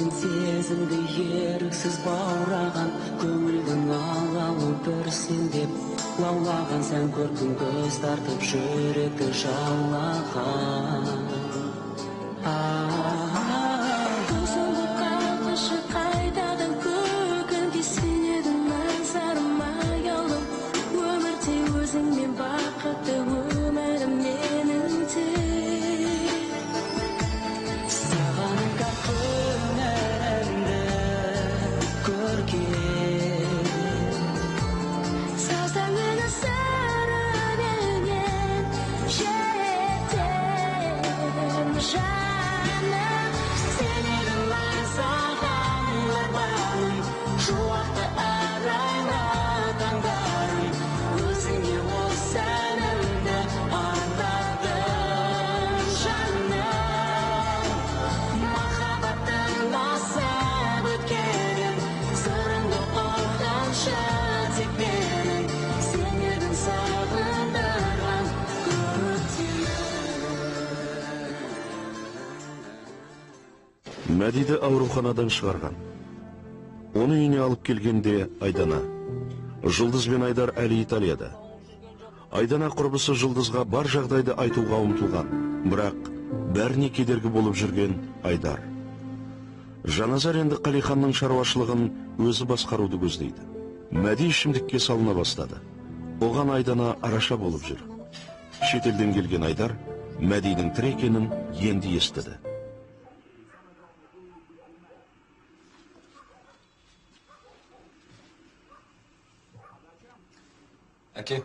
сезбедің сезімді еріксіз баураған, көңілдің алауы бір сен деп лаулаған, сән көркің көз тартып жүректі жаулаған. Көзіңді қалқышы қайтадан көгілге сенеді назарым аяулым, өмірде өзіңмен бақытты өмірім менің де. Саған күнәрімді көрген, саздан мені сырменен жетем жаным, сен едің аңсаған арманым, шуақты арайлы таңдарым, өзіңе осы әнімді арнадым жаным. Махаббаттың асып өткенін сырыңды ұққанша тек менің, сен едің сағындырған көктемім. Мәдиді ауруханадан шығарған. Оны үйіне алып келгенде Айдана. Жұлдыз бен Айдар әлі Италияда. Айдана құрбысы Жұлдызға бар жағдайды айтуға ұмтылған, бірақ бәріне кедергі болып жүрген Айдар. Жаназар енді Қалиханның шаруашылығын өзі басқаруды көздейді. Мәди ішімдікке салына бастады. Оған Айдана араша болып жүр. Шетелден келген Айдар Мәдидің тірі екенін енді естіді. Әке,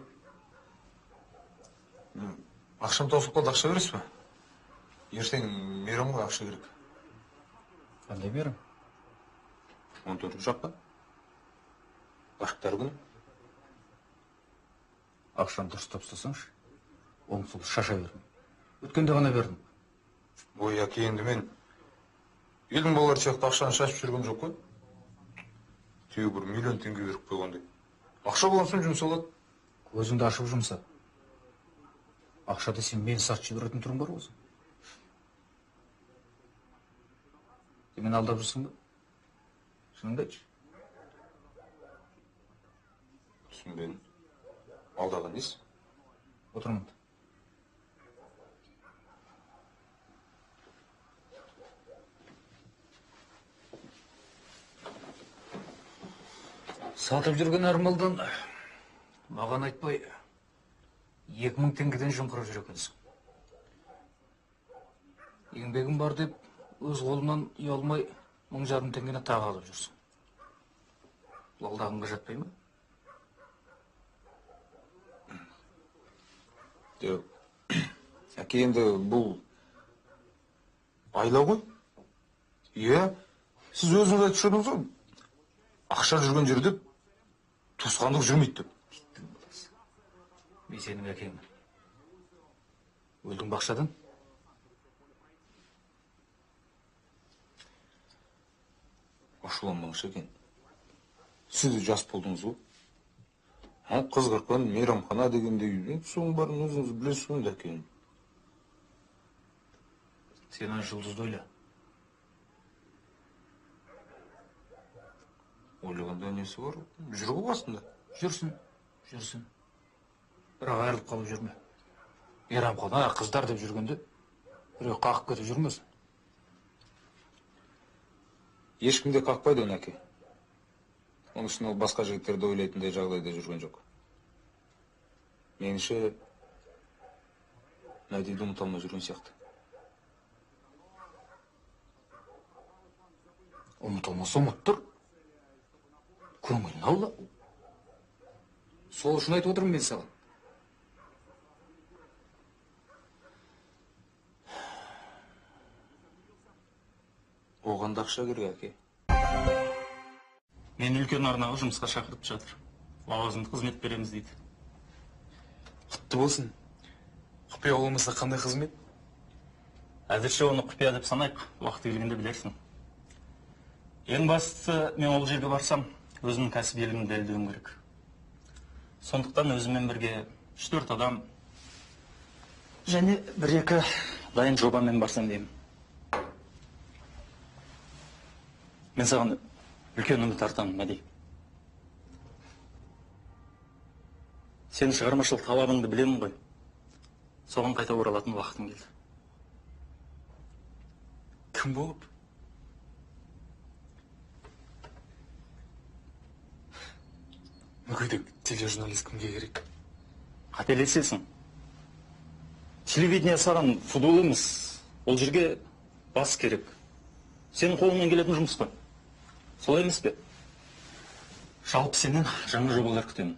ақшам таусып қалды, ақша бересіз бе? Ертең мейрамға ақша керек. Қандай мейрам? 14 жаққа. Ғашықтар күні. Ақшаны дұрыс тапсырсаңшы, оң-солды шаша бердім. Өткенде ғана бердім. Ой, әке, енді мен елдің балалары сияқты ақшаны шашып жүрген жоқ қой. Түйе бір миллион теңге беріп қойғандай. Ақша болған соң жұмсалады. Көзіңді ашып жұмса. Ақшада сен мені сатып жіберетін түрің бар осы. Мен алдап жүрсің бе? Шыныңды айтшы. Түсінбедім. Алдаған несі? Отырмын. Сатып жүрген армалдан маған айтпай 2000 теңгеден жымқырып жүр екенсің. Еңбегім бар деп өз қолынан ұялмай 1500 теңгені тағы алып жүрсің. Бұл алдағанға жатпай ма? Әке, енді бұл айла ғой? Иә, сіз өзіңіз айтып жүрдіңіз ғой. Ақша жүрген жерде туысқандық жүрмейді деп. Мен сенің әкеңмін. Өлдің бақшадан? Ашуланбаңшы екен. Сіз де жас болдыңыз ғой. Қыз қырқын, мейрамхана дегенде соның барын өзіңіз білесіз ғой әкем. Сен Жұлдызды ойла. Ойлағанда несі бар? Жүр ғой басында. Жүрсін. Бірақ айырылып қалып жүрме. Мейрамхана қыздар деп жүргенде біреу қақып кетіп жүрмесін. Ешкімде қақпайды оны, әке. Оның үшін ол басқа жігіттерді ойлайтындай жағдайда жүрген жоқ. Меніңше Мәдиді ұмыта алмай жүрген сияқты. Ұмытылмаса ұмыт тұр. Көңілін аула. Сол үшін айтып отырмын мен саған. Оған да ақша керек, әке. Мен үлкен арнаға жұмысқа шақырып жатыр. Лауазымды қызмет береміз дейді. Құтты болсын. Құпия болмаса қандай қызмет? Әзірше оны құпия деп санайық, уақыты келгенде білерсің. Ең бастысы, мен ол жерге барсам, өзімнің кәсібилігімді дәлелдеуім керек. Сондықтан өзіммен бірге 3-4 адам және 1-2 дайын жобамен барсам деймін. Мен саған үлкен үміт артамын, Мәди. Сен шығармашылық талабыңды білемін ғой. Соған қайта оралатын уақытың келді. Кім болып? Мүгедек тележурналист кімге керек? Қателесесің. Телевидение саған футбол емес. Ол жерге бас керек. Сенің қолыңнан келетін жұмыс па? Солай емес пе? Жалпы сенен жаңа жобалар күтемін.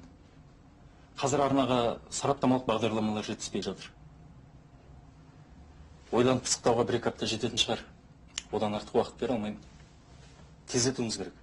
Қазір арнаға сараптамалық бағдарламалар жетіспей жатыр. Ойланып пысықтауға 1-2 апта жететін шығар. Одан артық уақыт бере алмаймын. Тездетуіміз керек.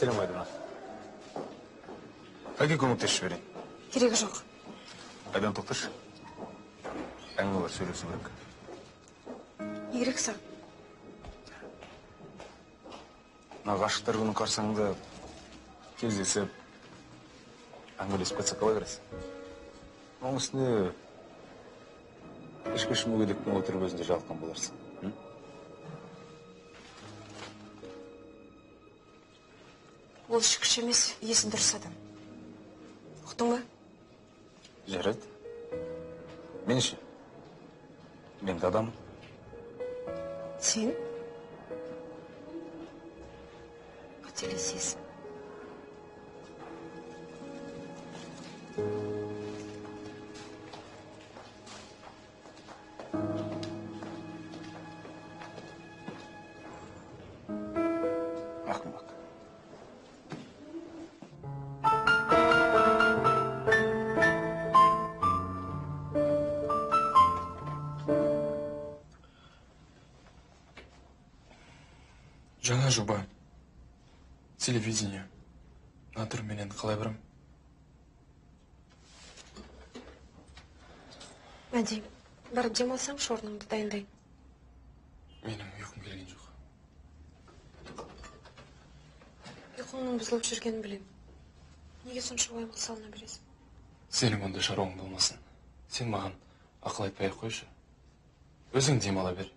Сәлем, Айдана. Қайда көмектесіп жіберейін? Керегі жоқ. Айдан тоқташы. Әңгіме бар, сөйлесу керек. Не керек саған? Мына ғашықтар күні қарсаңында кездесіп, әңгімелесіп кетсек қалай қарайсың? Оның үстіне ешкіш мүгедектің отырып өзінде жалыққан боларсың. Ол ішкіш емес, есін дұрыс адам. Ұқтың ба? Жарайды. Мен ше? Мен де адаммын. Сен? Қателесесің. Ақымақ. Жаңа жоба. Телевидение. Надыр менен қалай барам? Мәди, барып демалсаң, орныңды дайындайын. Менің ұйқым келген жоқ. Ұйқыңның бұзылып жүргенін білем. Неге сонша уайымға салына бересің? Сенің ондай шаруаң болмасын. Сен маған ақыл айтпай ақ қойшы. Өзің демала бер.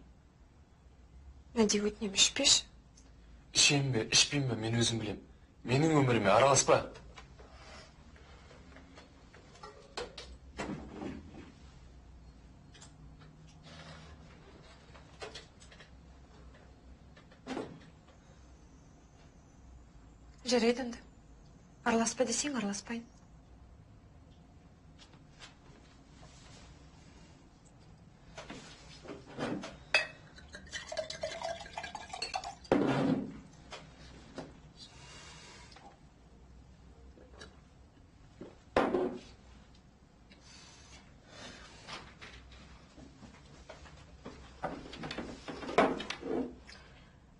Мәди, өтінем, ішпеші. Ішем бе, ішпейм бе, мен өзім білем. Менің өміріме араласпа. Жарайды енді. Араласпа десең, араласпайын.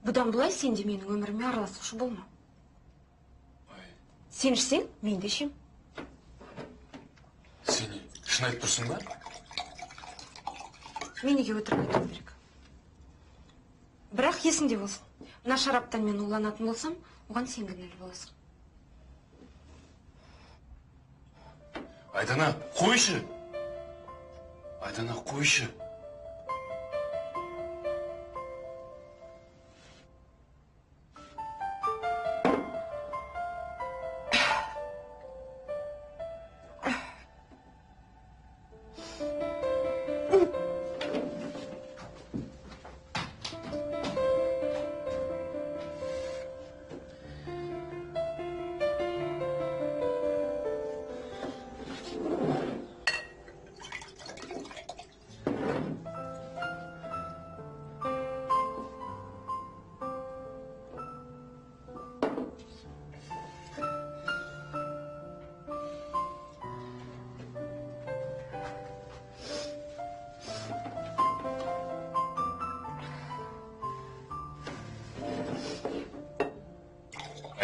Бұдан бұлай сен де менің өміріме араласушы болма. Сен ішсең, мен де ішем. Сен шын айтып тұрсың ба? Мен неге өтірік айту керек? Бірақ есіңде болсын. Мына шараптан мен уланатын болсам, оған сен кінәлі боласың. Айдана, қойшы! Айдана, қойшы!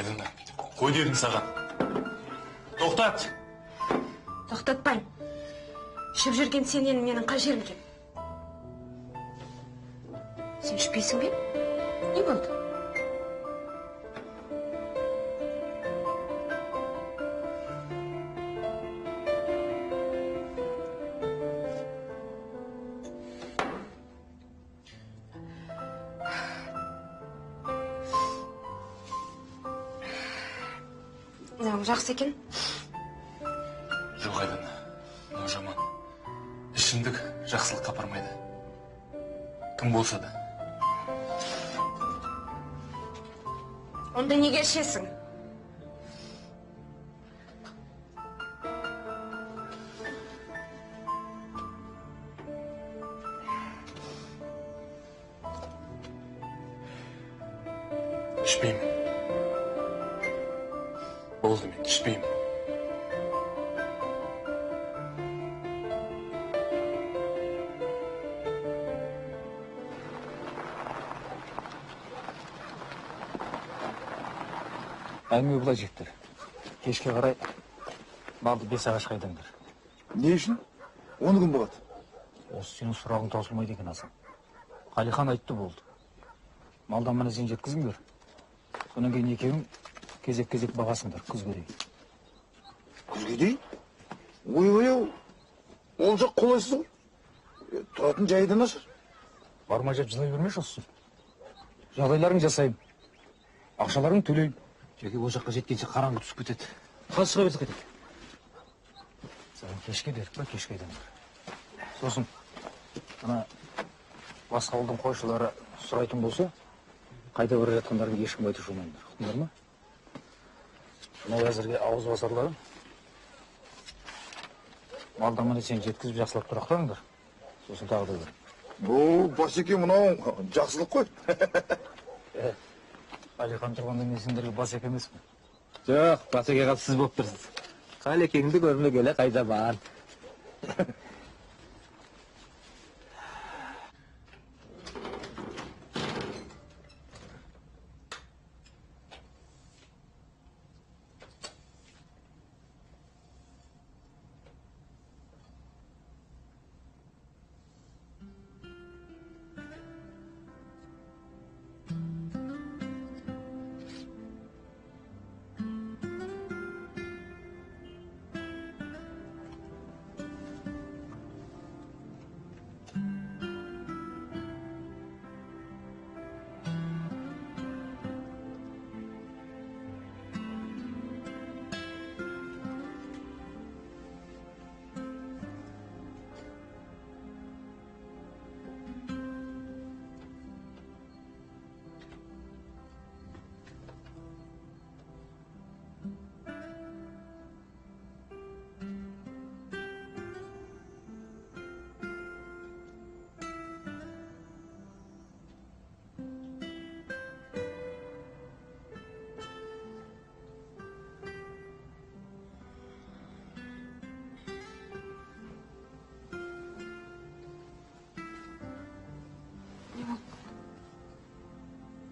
Айдана, қой дедім саған. Тоқтат! Тоқтатпайым. Ішіп жүрген сенен менің қай жерім кеп? Сен ішпейсің бе? Не болды? Мынауың жақсы екен. Жоқ, Айдана, мынау жаман. Ішімдік жақсылыққа апармайды. Кім болса да. Онда неге ішесің? Ішпеймін. Болды, мен ішпеймін. Әңгіме былай жігіттер. Кешке қарай малды 5 ағашқа айдаңдар. Не үшін? 10 күн болады. Осы сенің сұрағың таусылмайды екен Асан. Қалихан айтты болды. Малдан мына сен жеткізіңдер. Сонан кейін екеуің кезек-кезек бағасыңдар күзге дейін. Күзге дейін? Ой-ой-ой, ол жақ қолайсыз ғой. Тұратын жайы да нашар. Бармай жап жылай бермеші осы. Жағдайларың жасайын. Ақшаларың төлейін. Жеке ол жаққа жеткенше қараңғы түсіп кетеді. Қазір шыға берсек кетеді. Саған кешке дерік па, кешке айдаңдар. Сосын, ана басқа ауылдың қойшылары сұрайтын болса, қайда бара жатқандарын ешкім айтып жүрмеңдер. Ұқтыңдар ма? Мынау әзірге ауыз басарларың. Малдан міне сен жеткізіп жақсылап тұрақтаңдар. Сосын тағы да бір. Бұл басеке мынау жақсылық қой. Қалихан тұрғанда мен сендерге басеке емеспін. Жоқ, басекеға сіз болып тұрсыз. Қалекеңді көріне келе қайдаман.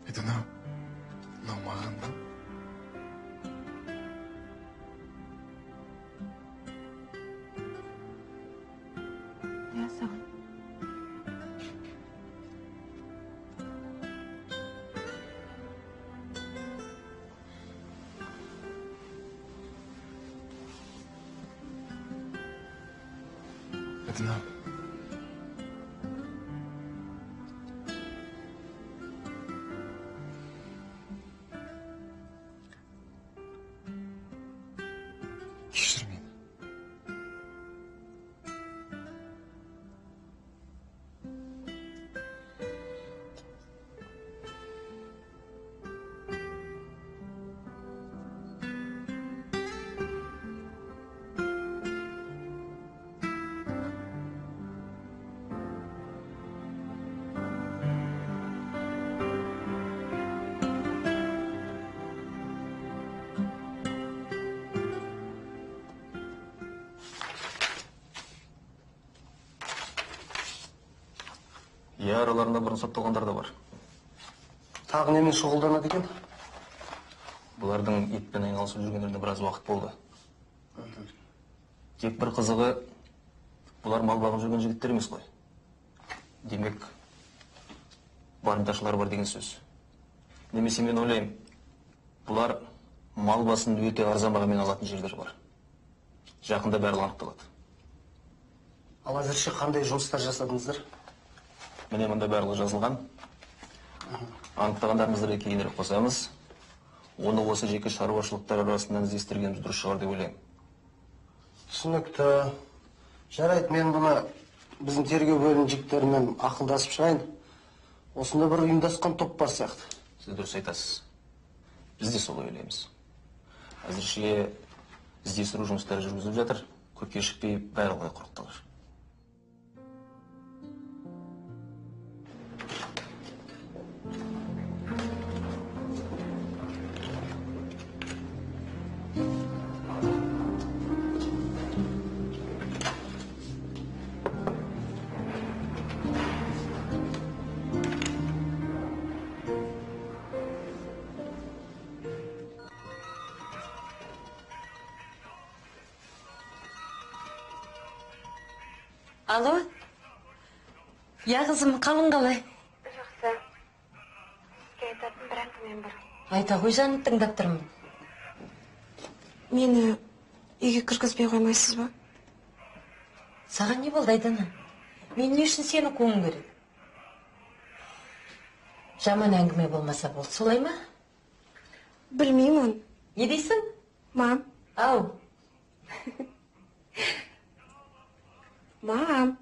Айдана, мынау маған ба? Иә, саған. Айдана. Кешір мені. Иә, араларында бұрын сотталғандар да бар. Тағы немен шұғылданады екен? Бұлардың итпен айналысып жүргендеріне біраз уақыт болды. Тек бір қызығы, бұлар мал бағып жүрген жігіттер емес қой. Демек, барымташылар бар деген сөз. Немесе мен ойлаймын, бұлар мал басын өте арзан бағамен алатын жерлер бар. Жақында бәрі анықталады. Ал әзірше қандай жұмыстар жасадыңыздар? Міне мұнда барлығы жазылған. Анықтағандарымызды кейінірек қосамыз. Оны осы жеке шаруашылықтар арасынан іздестіргеніміз дұрыс шығар деп ойлаймын. Түсінікті. Жарайды, мен бұны біздің тергеу бөлім жігіттерімен ақылдасып шығайын. Осында бір ұйымдасқан топ бар сияқты. Сіз дұрыс айтасыз. Біз де солай ойлаймыз. Әзірше іздестіру жұмыстары жүргізіліп жатыр. Көп кешікпей барлығы құрықталар. Алло? Я қызым, қалың қалай? Жақсы. Сізге айтатын бір әңгімем бар. Айта ғой жаным, тыңдап тұрмын. Мені үйге кіргізбей қоймайсыз ба? Саған не болды, Айдана? Мен не үшін сені қуғым керек? Жаман әңгіме болмаса болды, солай ма? Білмеймін. Не дейсің? Мам. Ау. Мам.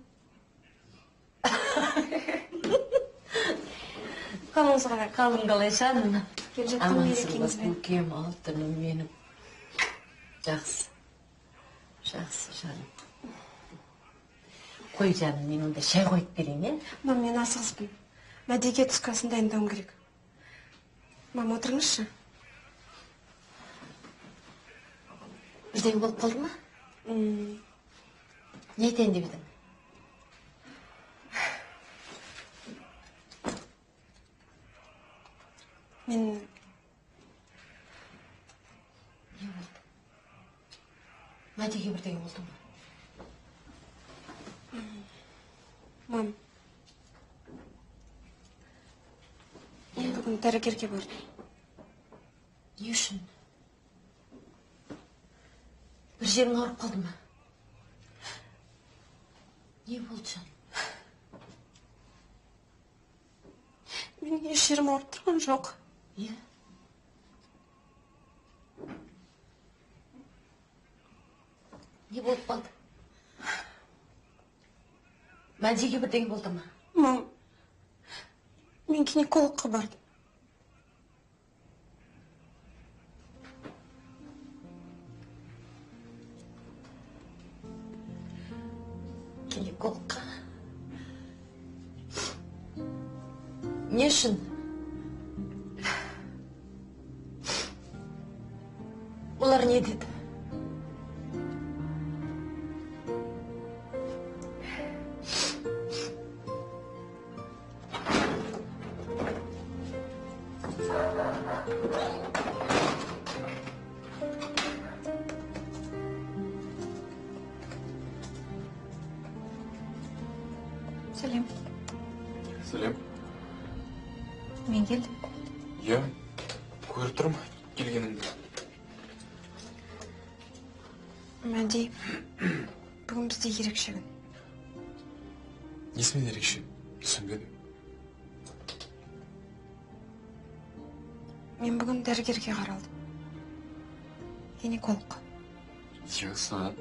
Қалыңыз қалай? Қалың қалай жаным? Келе жатқан мерекеңіз бен? Көкем, алтыным менің. Жақсы. Жақсы жаным. Қой жаным, мен онда шай қойып берейін, е? Мам, мен асығыспын. Мәдеге түскі асын дайындауым керек. Мам, отырыңызшы. Бірдеңе болып қалды ма? Не айтайын деп едің? Мен... Не болды? Мәдеге бірдеңе болды ма? Мам. Мен бүгін дәрігерге бардым. Не үшін? Бір жерің ауырып қалды ма? Не болды жаным? Менің еш жерім ауырып тұрған жоқ. Е? Не болып қалды? Мәдеге бірдеңе болды ма? Мам, мен гинекологқа бардым. Гинекологқа? Не үшін? Олар не деді? Сәлем. Сәлем. Мен келдім. Иә, көріп тұрмын келгеніңді. Мәди, бүгін бізде ерекше күн. Несімен ерекше? Түсінбедім. Мен бүгін дәрігерге қаралдым. Гинекологқа. Иә, саған.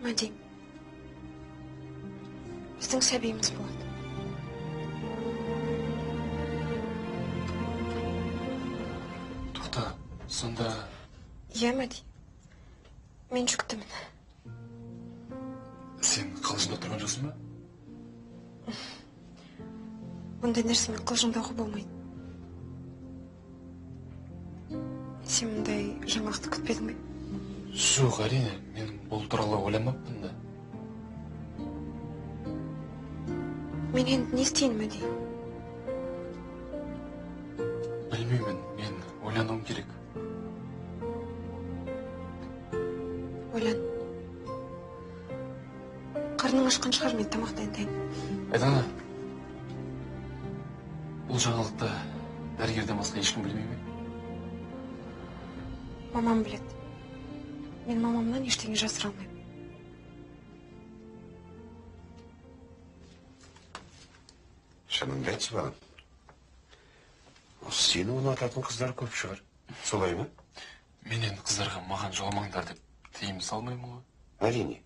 Мәди, біздің сәбиіміз болады. Тоқта, сонда... Иә, Мәди, мен жүктімін. Сен қалжыңдап тұрған жоқсың ба? Ондай нәрсемен қалжыңдауға болмайды. Сен мұндай жаңалықты күтпедің бе? Жоқ, әрине, мен бұл туралы ойламаппын да. Мен енді не істейін, Мәди? Білмеймін, мен ойлануым керек. Ойлан. Қарның ашқан шығар, мен тамақ дайындайын. Айдана, бұл жаңалықты дәрігерден басқа ешкім білмей ме? Мамам біледі. Мен мамамнан ештеңе жасыра алмаймын. Шыныңды айтшы маған. Осы сені ұнататын қыздар көп шығар. Солай ма? Мен енді қыздарға маған жоламаңдар деп тыйым салмаймын ғой. Әрине.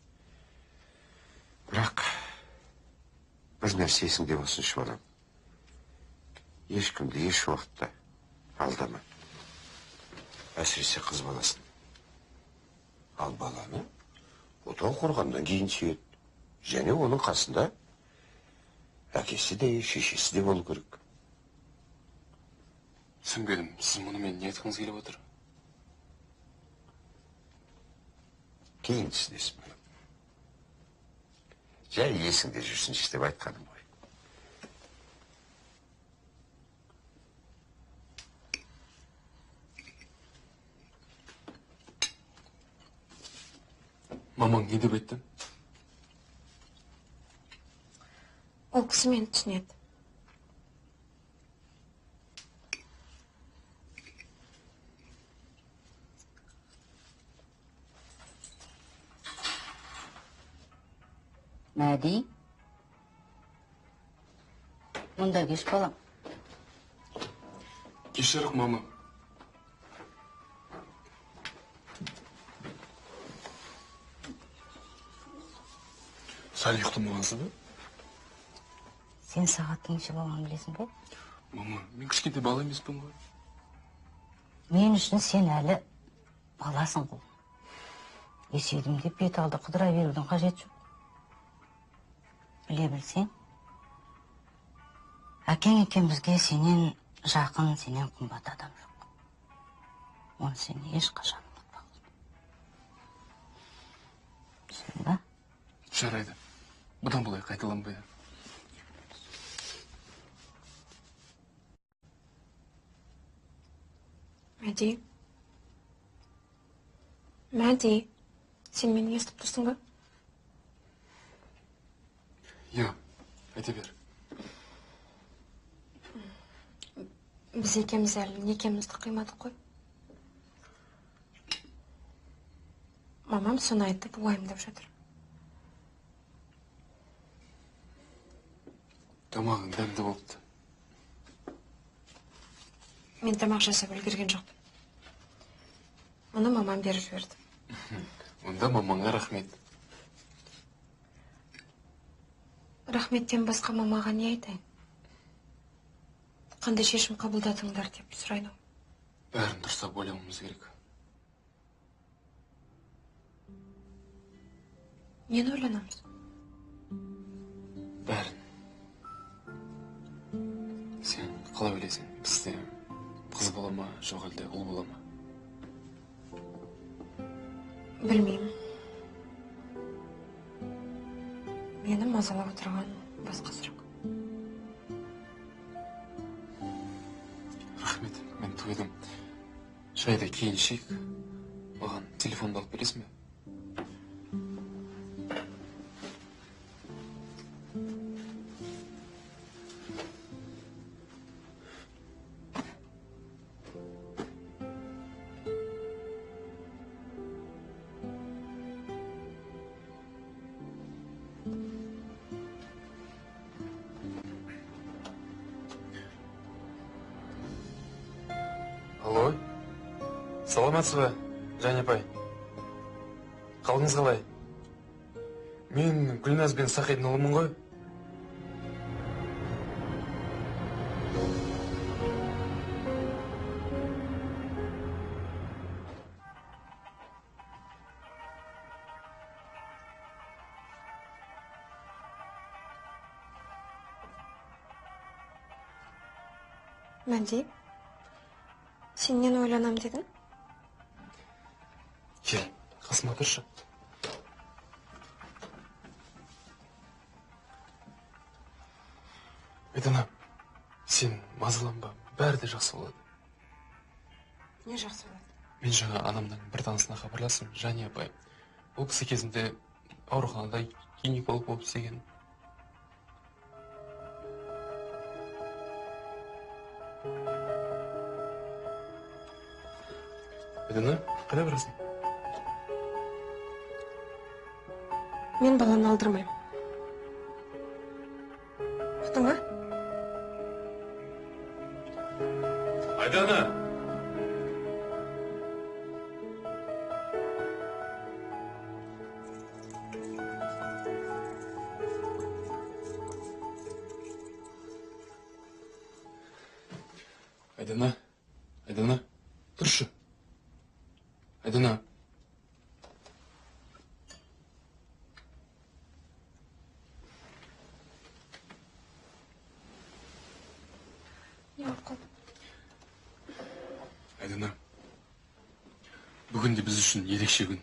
Бірақ бір нәрсе есіңде болсыншы балам. Ешкімді еш уақытта алдама. Әсіресе қыз баласын. Ал баланы отау құрғаннан кейін сүйет. Және оның қасында әкесі де, шешесі де болу керек. Түсінбедім, сіз мұнымен не айтқыңыз келіп отыр? Кейін түсінесің. Жай есіңде жүрсінші деп айтқаным ғой. Мамаң не деп айтты? Ол кісі мені түсінеді. Мәди? Мұнда кеш балам. Кешірік, мама. Сәл ұйықтамағансыз ба? Сен сағаттың неше болғанын білесің бе? Мама, мен кішкентай бала емеспін ғой. Мен үшін сен әлі баласың ғой. Есейдім деп бет алды қыдыра берудің қажеті жоқ. Біле білсең, әкең екеумізге сенен жақын, сенен қымбат адам жоқ. Оны сен ешқашан ұмытпа. Түсіндің ба? Жарайды. Бұдан былай қайталанбайды. Мәди? Мәди? Сен мені естіп тұрсың ба? Иә, айта бер. Біз екеуміз әлі некемізді қимадық қой. Мамам соны айтып уайымдап жатыр. Тамағың дәмді болыпты. Мен тамақ жасап үлгерген жоқпын. Мұны мамам беріп жіберді. Онда мамаңа рахмет. Рахметтен басқа мамаға не айтайын? Қандай шешім қабылдадыңдар деп сұрайды. Бәрін дұрыстап ойлауымыз керек. Нені ойланамыз? Бәрін. Сен қалай ойлайсың? Бізде қыз бола ма, жоқ әлде ұл бола ма? Білмеймін. Мені мазалап отырған басқа сұрақ. Рахмет, мен тойдым. Шайды кейін ішейік. Маған телефонды алып бересің бе? Алло, саламатсыз ба, Жан апай? Қалыңыз қалай? Мен Гүлназ бен Сақидың ұлымын ғой. Мәди? Сен нені ойланам дедің? Кел, қасыма тұршы. Айдана, сен мазаланба, бәрі де жақсы болады. Не жақсы болады? Мен жаңа анамның бір танысына хабарластым, Жане апай. Ол кісі кезінде ауруханада гинеколог болып істеген. Айдана, қайда барасың? Мен баланы алдырмаймын. Ұқтың ба? Айдана! Айдана, Айдана, тұршы. Айдана. Не болып қалды? Айдана, бүгін де біз үшін ерекше күн.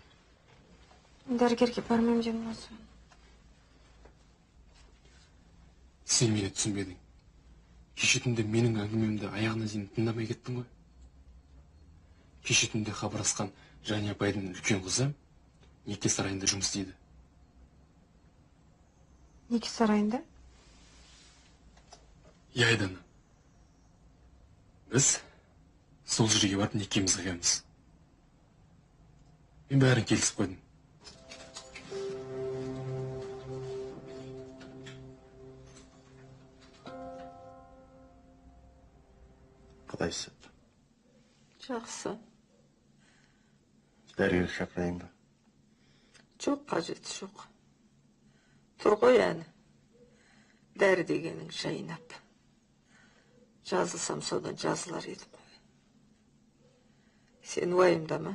Дәрігерге бармаймын дедің осы. Сен мені түсінбедің. Кеше түнде менің әңгімемді аяғына дейін тыңдамай кеттің ғой. Кеше түнде хабарласқан Жане апайдың үлкен қызы неке сарайында жұмыс істейді. Неке сарайында? Иә, Айдана. Біз сол жерге барып некемізді қиямыз. Мен бәрін келісіп қойдым. Қалайсың? Жақсы. Дәрігер шақырайын ба? Жоқ, қажеті жоқ. Тұр ғой әні. Дәрі дегенің жайнап. Жазылсам содан жазылар едім. Сен уайымдама.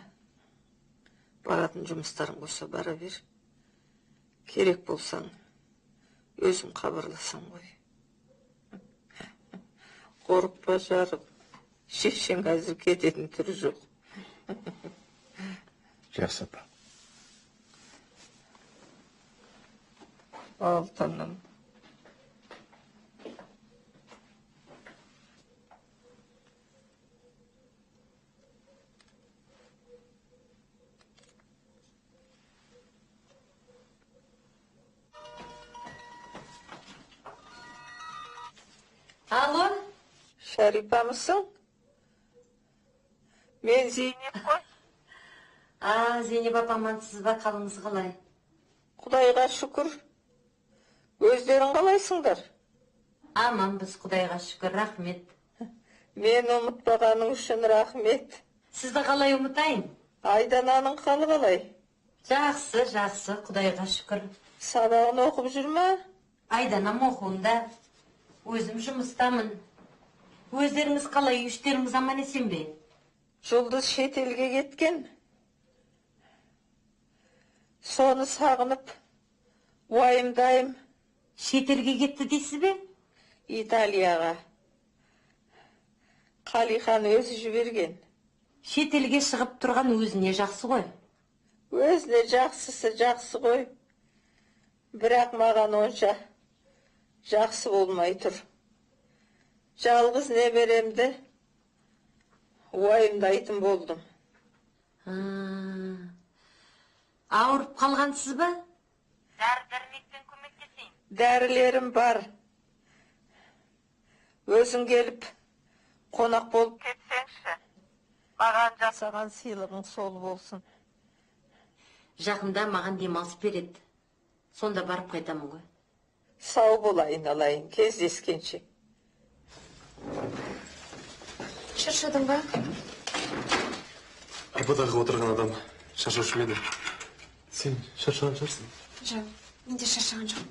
Баратын жұмыстарың болса бара бер. Керек болсаң, өзің хабарласаң ғой. Қорықпа жарым. Шешең әзір кететін түрі жоқ. Жақсы апа. Алтыным. Алло? Шарипа мısın? Мен Зейнеп қой. Зейнеп апаман, сіз ба, қалыңыз қалай? Құдайға шүкір. Өздерің қалайсыңдар? Аман біз, Құдайға шүкір, рахмет. Мен ұмытпағаның үшін рахмет. Сізді қалай ұмытайын? Айдананың қалы қалай? Жақсы, жақсы, Құдайға шүкір. Сабағын оқып жүр ма? Айданам оқуында. Өзім жұмыстамын. Өздеріңіз қалай, үштеріңіз аман есен бе? Жұлдыз шетелге кеткен. Соны сағынып, уайымдайым. Шетелге кетті дейсіз бе? Италияға. Қалихан өзі жіберген. Шетелге шығып тұрған өзіне жақсы ғой. Өзіне жақсысы жақсы ғой. Бірақ маған онша жақсы болмай тұр. Жалғыз немеремді уайымдайтын болдым. Ауырып қалғансыз ба? Дәрі-дәрмекпен көмектесейін. Дәрілерім бар. Өзің келіп, қонақ болып кетсеңші. Маған жасаған сыйлығың сол болсын. Жақында маған демалыс береді. Сонда барып қайтамын ғой. Сау болайын алайын, кездескенше. Шаршадың ба? Арбадағы отырған адам шаршаушы еді. Сен шаршаған шығарсың? Жоқ, мен де шаршаған жоқ.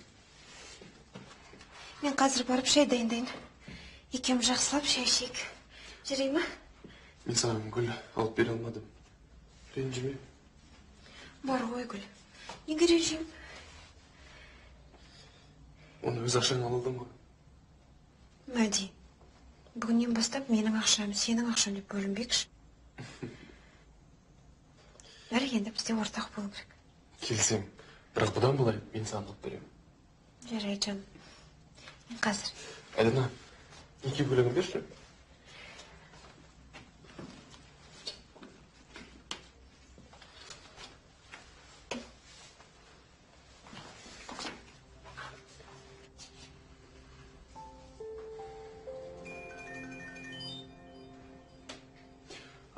Мен қазір барып шай дайындайын. Екеуміз жақсылап шай ішейік. Жүрей ма? Мен саған гүл алып бере алмадым. Ренжіме. Бар ғой гүл. Неге ренжимін? Оны өз ақшаң алдым ғой. Мәди, бүгіннен бастап менің ақшам, сенің ақшам деп бөлінбекші. Бәрі енді бізде ортақ болу керек. Келсем, бірақ бұдан былай мен саған алып беремін. Жарайды жаным. Мен қазір Айдана, 2 бөлігін берші.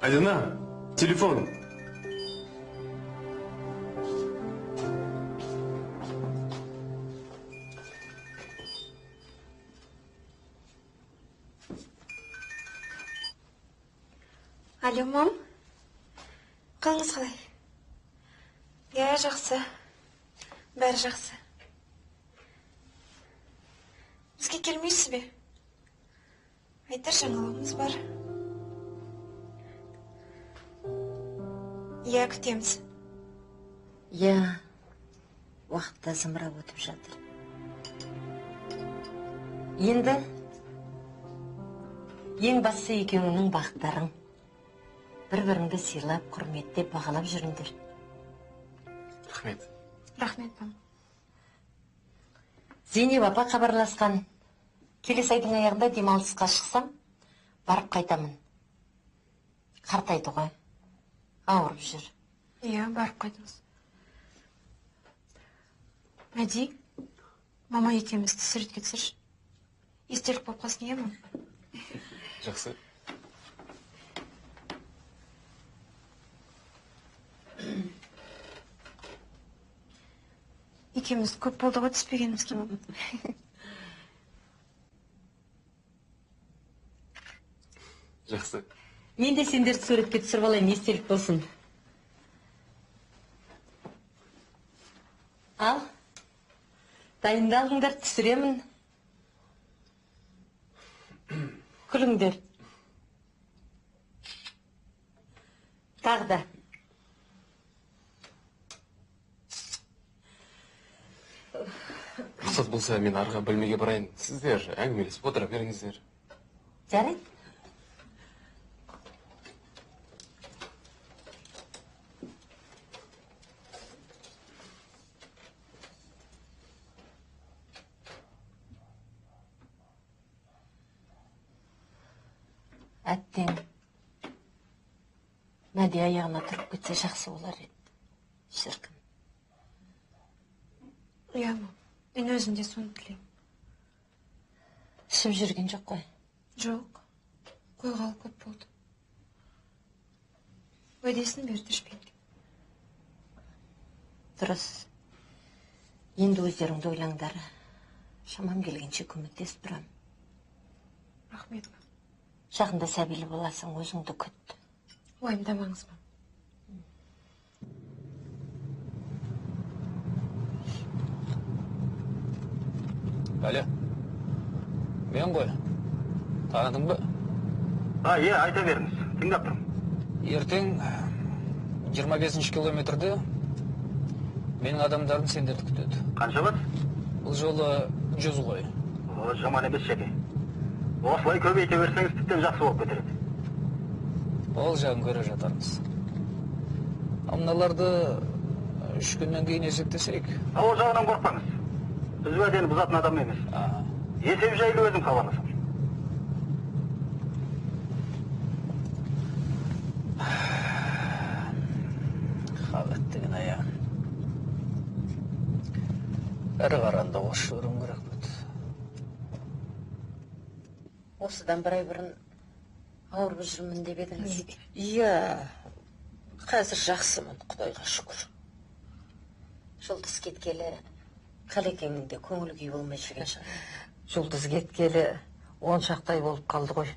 Айдана, телефон. Алло, мам. Қалыңыз қалай? Иә, жақсы. Бәрі жақсы. Бізге келмейсіз бе? Айтар, жаңалығымыз бар. Иә, күтеміз. Иә, уақытта зымырап өтіп жатыр. Енді ең бастысы екеуіңнің бақыттарың. Бір-біріңді сыйлап, құрметтеп, бағалап жүріңдер. Рахмет. Рахмет, мам. Зейнеп апа хабарласқан. Келесі айдың аяғында демалысқа шықсам, барып қайтамын. Қартайды ғой. Ауырып жүр. Иә, барып қайтыңыз. Мәди, мама екеумізді суретке түсірші. Естелік болып қалсын, иә, мам? Жақсы. Екеуміз көп болды ғой түспегенімізге, мам. Жақсы. Мен де сендерді суретке түсіріп алайын, естелік болсын. Ал, дайындалыңдар, түсіремін. Күліңдер. Тағы да. Мақсат болса, мен арға бөлмеге барайын. Сіздер әңгімелесіп отыра беріңіздер. Жарайды. Әттең, Мәди аяғына тұрып кетсе жақсы болар еді. Шіркін. Иә, мам. Мен өзім де соны тілеймін. Ішіп жүрген жоқ қой? Жоқ. Қойғалы көп болды. Уәдесін берді ішпейді. Дұрыс. Енді өздеріңді ойлаңдар. Шамам келгенше көмектесіп тұрам. Рахмет. Жақында сәбилі боласың, өзіңді күт. Уайымдамаңыз, мам. Алло, мен ғой. Таныдың ба? Иә, айта беріңіз. Тыңдап тұрмын. Ертең 25 километрде менің адамдарым сендерді күтеді. Қанша бас? Бұл жолы 100 ғой. Жаман емес, Шәке. Осылай көбейте берсеңіз, тіптен жақсы болып кетереді. Ол жағын көре жатармыз. Мыналарды 3 күннен кейін есептесек. Ол жағынан қорқпаңыз. Біз уәдені бұзатын адам емес. Есеп жайлы өзім хабарласам. Қабаттығын аян. Әрі қаранда осы көрім керек бұд. Осыдан бір ай бұрын ауырып жүрмін деп едіңіз. Иә, қазір жақсымын, Құдайға шүкір. Жұлдыз кеткелі Қалекеңнің де көңіл күй болмай жүрген шығар. Жұлдыз кеткелі 10 шақтай болып қалды ғой.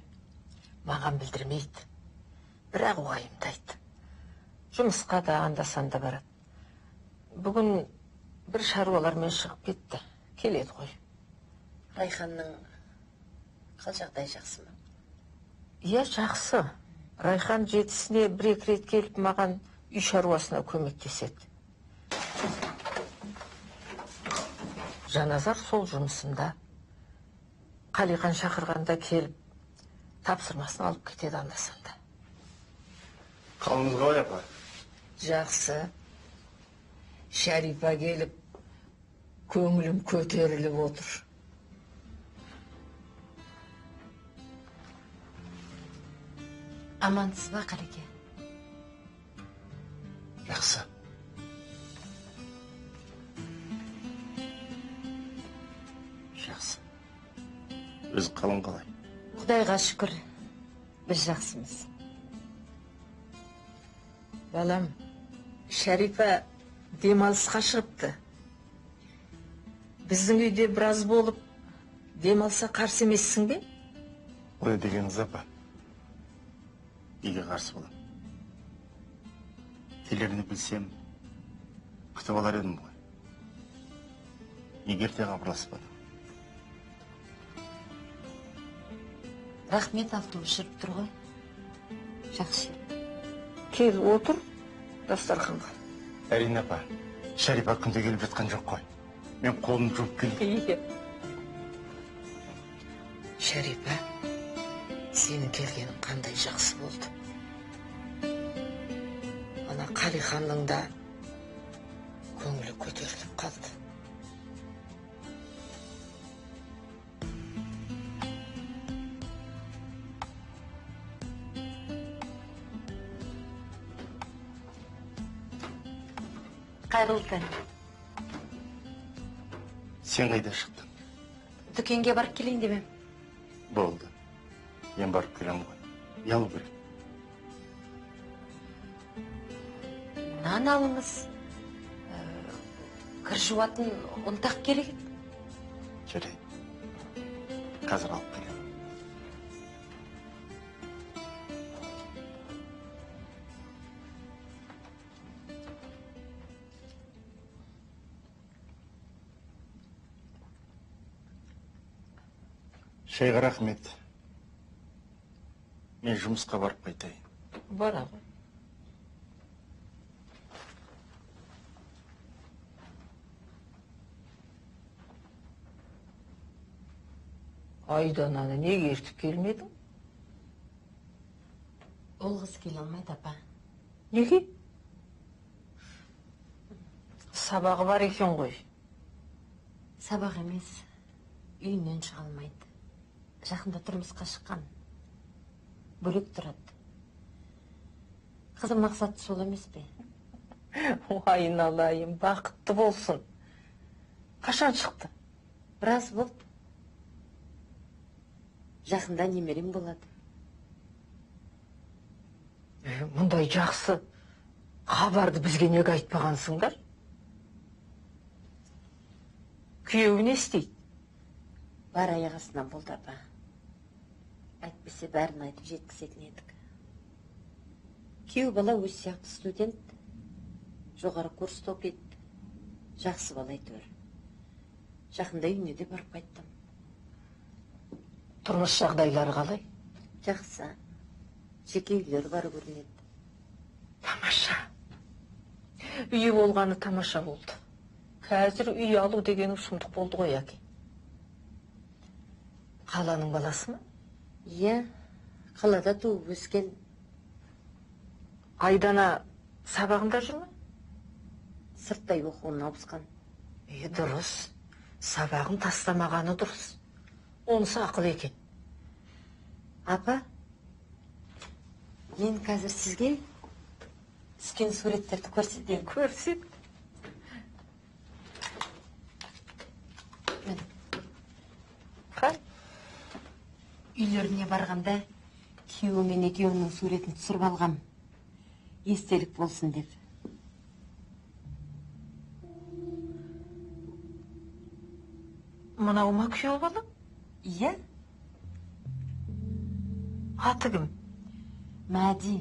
Маған білдірмейді. Бірақ уайымдайды. Жұмысқа да анда-санда барады. Бүгін бір шаруалармен шығып кетті. Келеді ғой. Райханның қал жағдай жақсы ма? Иә, жақсы. Райхан жетісіне бір-екі рет келіп маған үй шаруасына көмектеседі. Жаназар сол жұмысында. Қалиқан шақырғанда келіп, тапсырмасын алып кетеді анда-санда. Қалыңыз қалай, апа? Жақсы. Шарипа келіп, көңілім көтеріліп отыр. Амансыз ба, Қалеке? Жақсы. Жақсы. Өз қалың қалай? Құдайға шүкір, біз жақсымыз. Балам, Шәрипа демалысқа шығыпты. Біздің үйде біраз болып, демалса қарсы емессің бе? Олай дегеніңіз апа. Үйге қарсы болам. Келерін білсем, күтіп алар едім ғой. Егер де хабарласпадым. Рахмет, автобус жүріп тұр ғой. Жақсы. Кел, отыр, дастарханға. Әрине апа, Шәрипа күнде келіп жатқан жоқ қой. Мен қолым жуып келдім. Шәрипа, сенің келгенің қандай жақсы болды. Ана Қалиханның да көңілі көтеріліп қалды. Қайырлы таң. Сен қайда шықтың? Дүкенге барып келейін деп ем. Болды. Мен барып келем ғой. Ялу керек. Нан алыңыз. Кір жуатын ұнтақ керек. Жарайды. Қазір алып келем. Шайға рахмет. Мен жұмысқа барып қайтайын. Бара ғой. Айдананы неге ертіп келмедің? Ол қыз келе алмайды, апа. Неге? Сабағы бар екен ғой. Сабақ емес, үйінен шыға алмайды. Жақында тұрмысқа шыққан. Бөлек тұрады. Қызым мақсаты сол емес пе? Айналайым, бақытты болсын. Қашан шықты? Біраз болды. Жақында немерем болады. Мұндай жақсы хабарды бізге неге айтпағансыңдар? Күйеуі не істейді? Бар аяқ астынан болды, апа. Әйтпесе бәрін айтып жеткізетін едік. Күйеу бала өз сияқты студент. Жоғары курста оқиды. Жақсы бала әйтеуір. Жақында үйіне де барып қайттым. Тұрмыс жағдайлары қалай? Жақсы. Жеке үйлері бар көрінеді. Тамаша. Үйі болғаны тамаша болды. Қазір үй алу дегені сұмдық болды ғой, яки. Қаланың баласы ма? Иә, қалада туып өскен. Айдана сабағында жүр ме? Сырттай оқуын ауысқан. Дұрыс. Сабағын тастамағаны дұрыс. Онысы ақыл екен. Апа, мен қазір сізге түскен суреттерді көрсетейін. Көрсет. Қай? Үйлеріне барғанда күйеуі мен екеуінің суретін түсіріп алғам. Естелік болсын деп. Мынау ма күйеу бала? Иә. Аты кім? Мәди.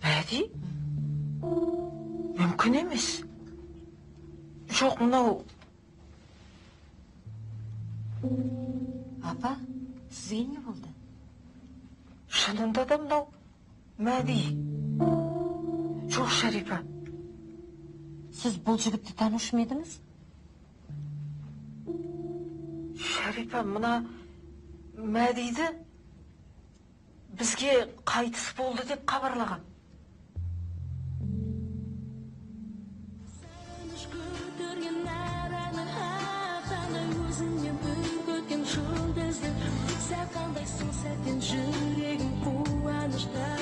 Мәди? Мүмкін емес. Жоқ, мынау... Апа, сізге не болды? Шынында да мынау Мәди. Жоқ, Шәрипа. Сіз бұл жігітті танушы ма едіңіз? Шәрипа, мына Мәдиді бізге қайтыс болды деп хабарлаған. Өзіңнен бір көткен жұлдызды сәл қандайсың сәттен жүрек başta